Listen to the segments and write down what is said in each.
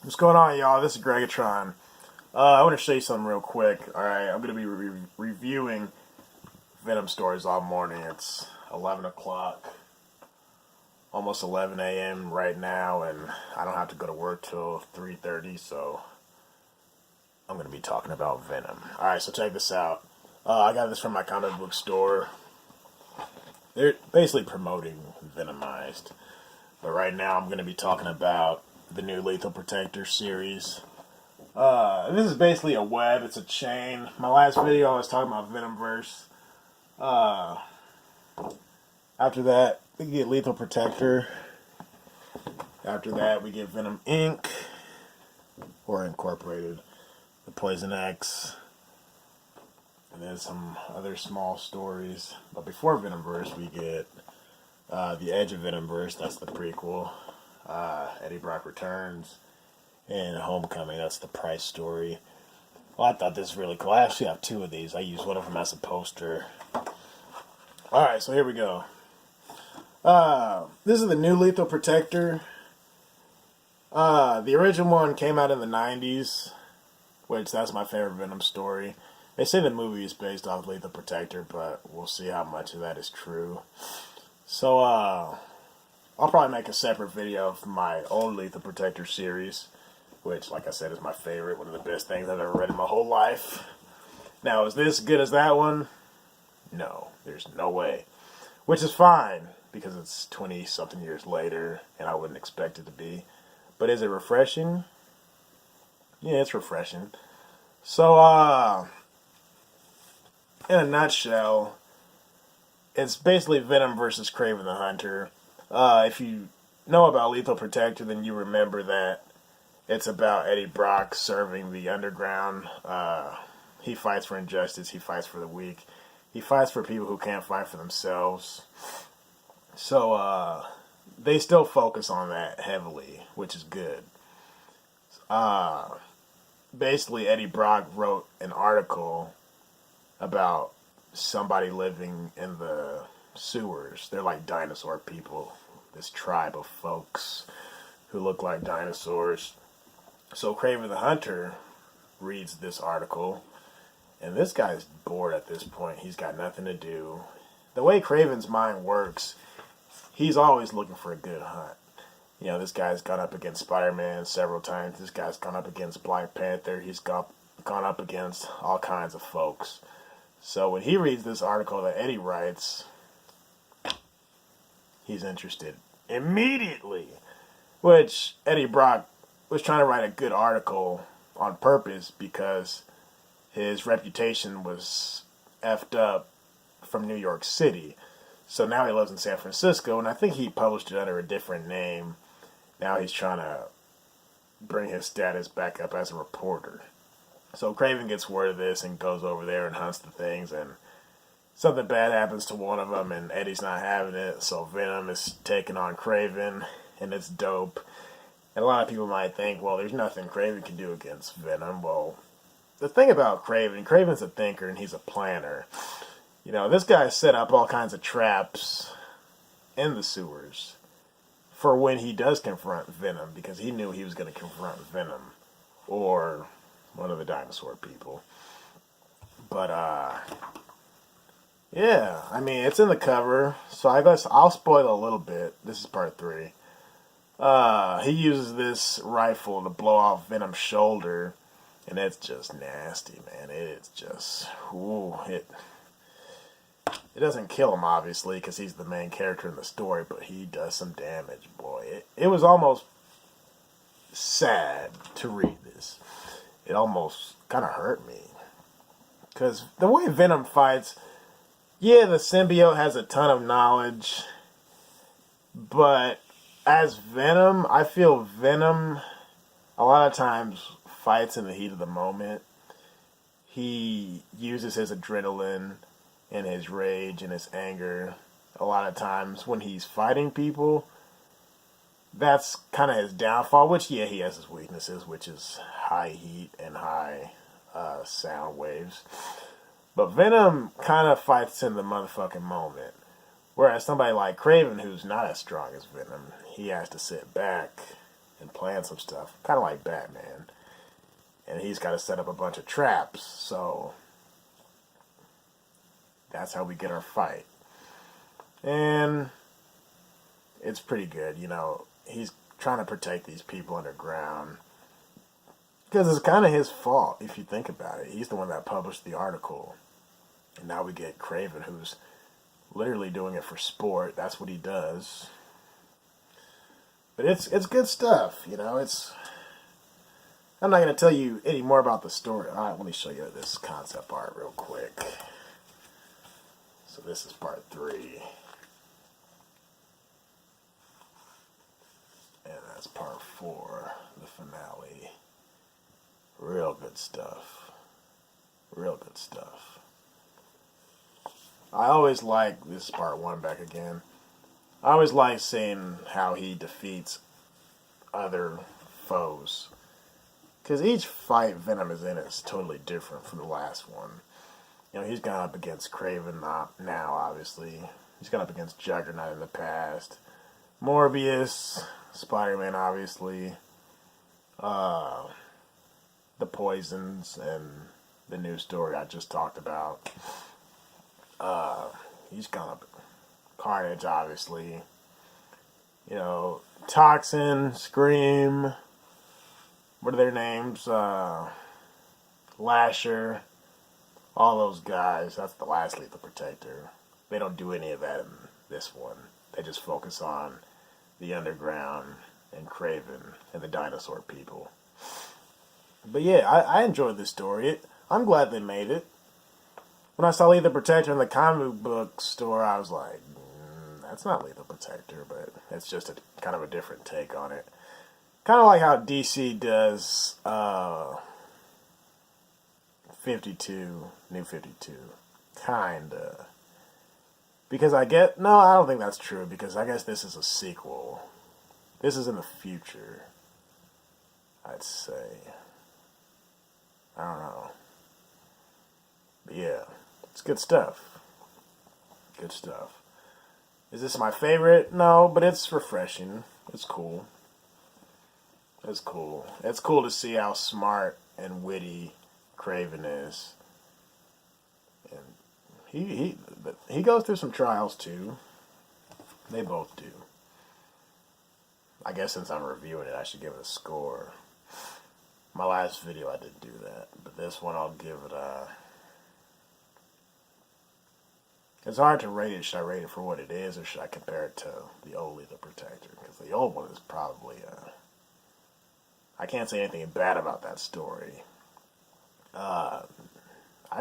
What's going on, y'all? This is Greggatron. I want to show you something real quick. Alright, I'm going to be reviewing Venom stories all morning. It's 11 o'clock, almost 11 a.m. right now, and I don't have to go to work till 3:30, so I'm going to be talking about Venom. Alright, so check this out. I got this from my comic book store. They're basically promoting Venomized. But right now I'm going to be talking about the new Lethal Protector series. This is basically a web. It's a chain. My last video I was talking about Venomverse. After that, we get Lethal Protector. After that, we get Venom Inc. or Incorporated. The Poison X. And then some other small stories. But before Venomverse, we get The Edge of Venomverse. That's the prequel. Eddie Brock Returns. And Homecoming, that's the Price story. Well, I thought this was really cool. I actually have two of these. I use one of them as a poster. Alright, so here we go. This is the new Lethal Protector. The original one came out in the 90s, which that's my favorite Venom story. They say the movie is based off Lethal Protector, but we'll see how much of that is true. So, I'll probably make a separate video of my old Lethal Protector series, which, like I said, is my favorite, one of the best things I've ever read in my whole life. Now, is this good as that one? No, there's no way. Which is fine, because it's 20-something years later, and I wouldn't expect it to be. But is it refreshing? Yeah, it's refreshing. So, in a nutshell, it's basically Venom versus Kraven the Hunter. If you know about Lethal Protector, then you remember that it's about Eddie Brock serving the underground. He fights for injustice. He fights for the weak. He fights for people who can't fight for themselves. So, they still focus on that heavily, which is good. Basically, Eddie Brock wrote an article about somebody living in the sewers. They're like dinosaur people. This tribe of folks who look like dinosaurs. So Kraven the Hunter reads this article, and this guy's bored at this point. He's got nothing to do. The way Kraven's mind works, he's always looking for a good hunt. You know, this guy's gone up against Spider-Man several times. This guy's gone up against Black Panther. He's gone up against all kinds of folks. So when he reads this article that Eddie writes, he's interested immediately. Which Eddie Brock was trying to write a good article on purpose because his reputation was effed up from New York City. So now he lives in San Francisco, and I think he published it under a different name. Now he's trying to bring his status back up as a reporter. So Kraven gets word of this and goes over there and hunts the things, and something bad happens to one of them, and Eddie's not having it, so Venom is taking on Kraven, and it's dope. And a lot of people might think, well, there's nothing Kraven can do against Venom. Well, the thing about Kraven's a thinker and he's a planner. You know, this guy set up all kinds of traps in the sewers for when he does confront Venom, because he knew he was going to confront Venom or one of the dinosaur people. But, yeah, I mean, it's in the cover, so I guess I'll spoil a little bit. This is part 3. He uses this rifle to blow off Venom's shoulder, and it's just nasty, man. It's just, ooh, it doesn't kill him, obviously, because he's the main character in the story, but he does some damage, boy. It was almost sad to read this. It almost kind of hurt me. Because the way Venom fights, yeah, the symbiote has a ton of knowledge, but as Venom, I feel Venom a lot of times fights in the heat of the moment. He uses his adrenaline and his rage and his anger a lot of times when he's fighting people. That's kind of his downfall, which, yeah, he has his weaknesses, which is high heat and high sound waves. But Venom kind of fights in the motherfucking moment. Whereas somebody like Kraven, who's not as strong as Venom, he has to sit back and plan some stuff, kind of like Batman. And he's got to set up a bunch of traps, so that's how we get our fight. And it's pretty good, you know. He's trying to protect these people underground. Because it's kind of his fault, if you think about it. He's the one that published the article. And now we get Kraven, who's literally doing it for sport. That's what he does. But it's good stuff, you know. I'm not going to tell you any more about the story. All right, let me show you this concept art real quick. So this is part 3. And that's part 4, the finale. Real good stuff. Real good stuff. I always like, this is part 1 back again. I always like seeing how he defeats other foes. Because each fight Venom is in is totally different from the last one. You know, he's gone up against Kraven now, obviously. He's gone up against Juggernaut in the past. Morbius, Spider-Man, obviously. The Poisons, and the new story I just talked about. He's gone up. Carnage, obviously. You know, Toxin, Scream. What are their names? Lasher. All those guys. That's the last Lethal Protector. They don't do any of that in this one. They just focus on the Underground and Kraven and the dinosaur people. But yeah, I enjoyed this story. I'm glad they made it. When I saw Lethal Protector in the comic book store, I was like, that's not Lethal Protector, but it's just a kind of a different take on it. Kind of like how DC does 52, New 52. Kinda. Because I don't think that's true, because I guess this is a sequel. This is in the future, I'd say. I don't know. But yeah, it's good stuff. Good stuff. Is this my favorite? No, but it's refreshing. It's cool. It's cool. It's cool to see how smart and witty Kraven is. And he goes through some trials too. They both do. I guess since I'm reviewing it, I should give it a score. My last video I didn't do that, but this one I'll give it a... It's hard to rate it. Should I rate it for what it is, or should I compare it to the old Lethal Protector? Because the old one is probably... I can't say anything bad about that story. I'd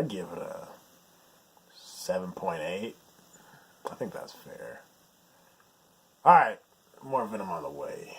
give it a 7.8. I think that's fair. Alright, more Venom on the way.